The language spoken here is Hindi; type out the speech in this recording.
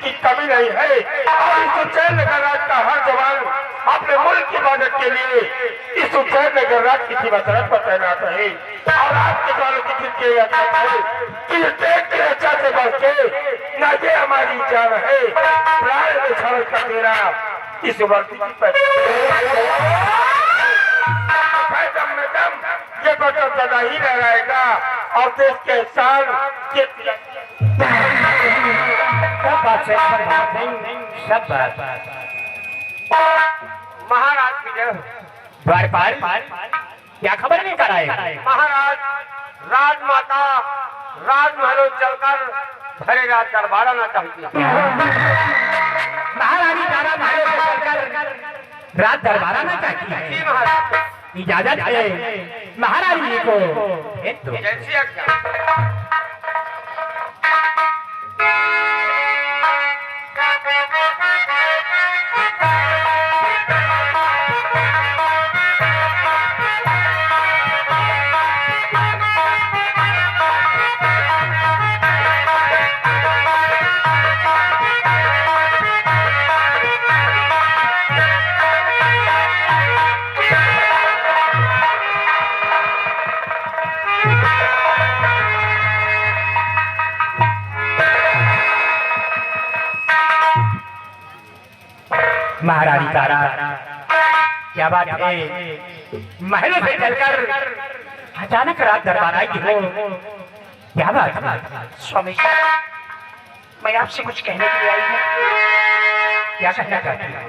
की कमी नहीं है और इस उज्जैन नगर राज का हर जवान अपने मुल्क की मदद के लिए इस उज्जैन नगर राज की सीमा सरहद पर तैनात है और आपके द्वारा की जिनके है कि देश की रक्षा से बढ़ के न ये हमारी जान है प्राण में छड़ कर देना इस वर्दी की दम में दम ये बदल सदा ही रहेगा और देश के शान के सब बात महाराज की द्वारपाल क्या खबर नहीं कराए महाराज राजमाता राजमहलों चलकर भरे रात दरबार आना चाहती है। महारानी तारा महलों से चलकर रात दरबार आना चाहती है। जी महाराज इजाजत है महारानी जी को भेज दो। जैसी आज्ञा। महारानी तारा क्या बात है महलों से चलकर अचानक रात दरबार आई हो क्या बात है स्वामी जी मैं आपसे कुछ कहने के लिए आई हूँ। क्या कहना चाहती है